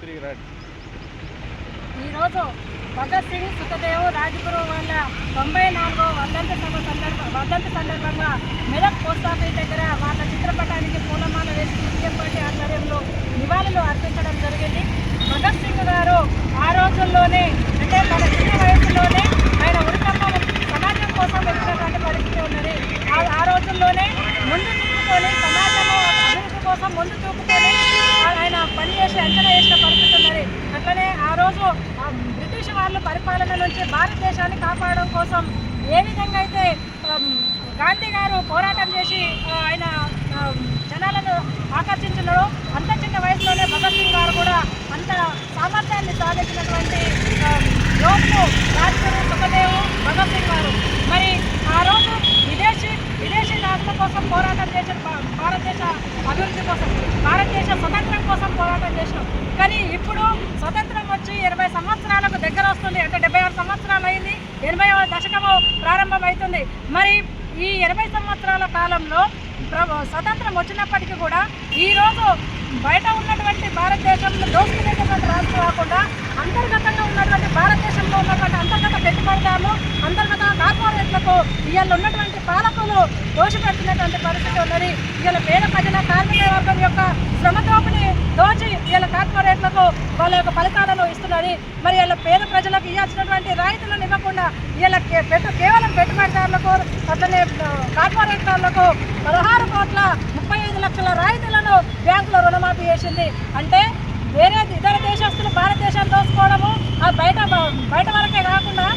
ఈరోజు భగత్ సింగ్, సుఖదేవ్, రాజ్గురు వాళ్ళ 94వ వర్ధంతి సందర్భంగా మెదక్ పోస్టాఫీస్ దగ్గర వాళ్ళ చిత్రపటానికి పూలమాల వేసి సిపిఎం పార్టీ ఆధ్వర్యంలో నివాళులు అర్పించడం జరిగింది. భగత్ సింగ్ గారు ఆ రోజుల్లోనే, అంటే తన చిన్న వయసులోనే ఆయన ఉరికంబం సమాజం కోసం వచ్చినటువంటి పరిస్థితి ఉన్నది. ఆ రోజుల్లోనే ముందు చూపుకొని సమాజం అభివృద్ధి కోసం ముందు చూపుకొని ఆయన పనిచేసి అంచనా వేసిన పరిస్థితి ఉన్నది. అట్లనే ఆ రోజు బ్రిటిష్ వాళ్ళు పరిపాలన నుంచి భారతదేశాన్ని కాపాడడం కోసం ఏ విధంగా అయితే గాంధీ గారు పోరాటం చేసి ఆయన జనాలను ఆకర్షించినారో అంత చిన్న వయసులోనే భగత్ సింగ్ గారు కూడా అంత సామర్థ్యాన్ని సాధించినటువంటి యోధులు రాజ్గురు, సుఖదేవ్, భగత్ సింగ్ గారు. మరి ఆ రోజు విదేశీ రాజుల కోసం పోరాటం చేసిన, భారతదేశ అభివృద్ధి కోసం, భారతదేశ స్వతంత్రం కోసం పోరాటం చేసినాం. కానీ ఇప్పుడు స్వతంత్రం వచ్చి 80 సంవత్సరాలకు దగ్గర వస్తుంది. అంటే 76 సంవత్సరాలు అయింది, 80వ దశకము ప్రారంభమవుతుంది. మరి ఈ 80 సంవత్సరాల కాలంలో స్వతంత్రం వచ్చినప్పటికీ కూడా ఈరోజు బయట ఉన్నటువంటి భారతదేశంలో దోచుకునేటువంటి రాష్ట్రం కాకుండా అంతర్గతంగా ఉన్నటువంటి భారతదేశంలో ఉన్నటువంటి అంతర్గత పెట్టుబడిదారులు, అంతర్గత కార్పొరేట్లకు ఇవాళ ఉన్నటువంటి పాలకులు దోషపెట్టినటువంటి పరిస్థితి ఉన్నది. ఇవాళ పేద ప్రజల కార్మిక వర్గం యొక్క శ్రమతోపిని దోచి ఇవాళ కార్పొరేట్లకు వాళ్ళ యొక్క ఫలితాలను ఇస్తున్నది. మరి ఇలా పేద ప్రజలకు ఇవ్వాల్సినటువంటి రాయితీలను ఇవ్వకుండా ఇలా కేవలం పెట్టుబడిదారులకు, అట్లనే కార్పొరేట్లకు 16,35,00,000 రాయితీలను బ్యాంకులో రుణమాఫీ చేసింది. అంటే వేరే ఇతర దేశస్తులు భారతదేశాన్ని దోచుకోవడము బయట వరకే కాకుండా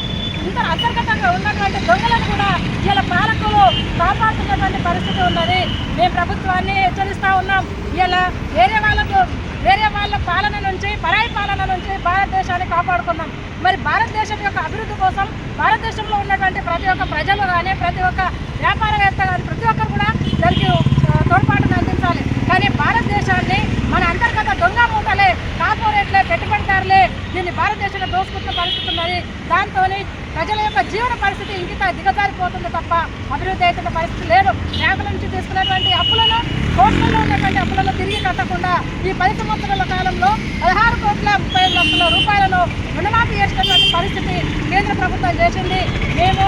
అంతర్గతంగా ఉన్నటువంటి దొంగలను కూడా ఇలా పాలకులు కాపాడుతున్నటువంటి పరిస్థితి ఉన్నది. మేము ప్రభుత్వాన్ని హెచ్చరిస్తూ ఉన్నాం. ఇలా వేరే వాళ్ళ పాలన నుంచి, పరాయి పాలన నుంచి భారతదేశాన్ని కాపాడుకున్నాం. మరి భారతదేశం యొక్క అభివృద్ధి కోసం భారతదేశంలో ఉన్నటువంటి ప్రతి ఒక్క ప్రజలు కానీ, ప్రతి ఒక్క వ్యాపారవేత్త కానీ, ప్రతి ఒక్కరు కూడా దానికి తోడ్పాటును అందించాలి. కానీ భారతదేశాన్ని మన అంతర్గత దొంగ మూటలే, కార్పొరేట్లే, పెట్టుబడిదారులే దీన్ని భారతదేశంలో దోసుకుంటున్న పరిస్థితి ఉన్నది. దాంతో ప్రజల యొక్క జీవన పరిస్థితి ఇంకిత దిగజారిపోతుంది తప్ప అభివృద్ధి అవుతున్న పరిస్థితి లేదు. బ్యాంకుల నుంచి తీసుకున్నటువంటి అప్పులను, కోట్లలో ఉన్నటువంటి అప్పులను తిరిగి కట్టకుండా ఈ 10 సంవత్సరాల కాలంలో 16,35,00,000 రూపాయలను రుణమాఫీ చేసినటువంటి పరిస్థితి కేంద్ర ప్రభుత్వం చేసింది. మేము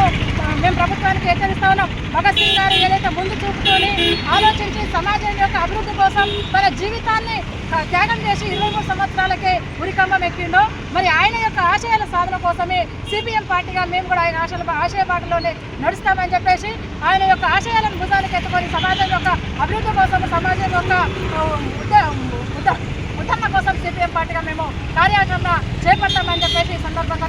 ప్రభుత్వానికి హెచ్చరిస్తా ఉన్నాం. భగత్ సింగ్ గారు ఏదైతే ముందు చూపుతోని ఆలోచించి సమాజం యొక్క అభివృద్ధి కోసం తన జీవితాన్ని త్యాగం చేసి 23 సంవత్సరాలకే ఉరికంబం ఎక్కిండో, మరి ఆయన యొక్క ఆశయాల సాధన కోసమే సిపిఎం పార్టీగా మేము కూడా ఆయన ఆశయ బాటలోనే నడుస్తామని చెప్పేసి ఆయన యొక్క ఆశయాలను భుజానికి ఎత్తుకొని సమాజం యొక్క అభివృద్ధి కోసం, సమాజం యొక్క ఉద్ధరణ కోసం సిపిఎం పార్టీగా మేము కార్యాచరణ చేపడతామని చెప్పేసి ఈ సందర్భంగా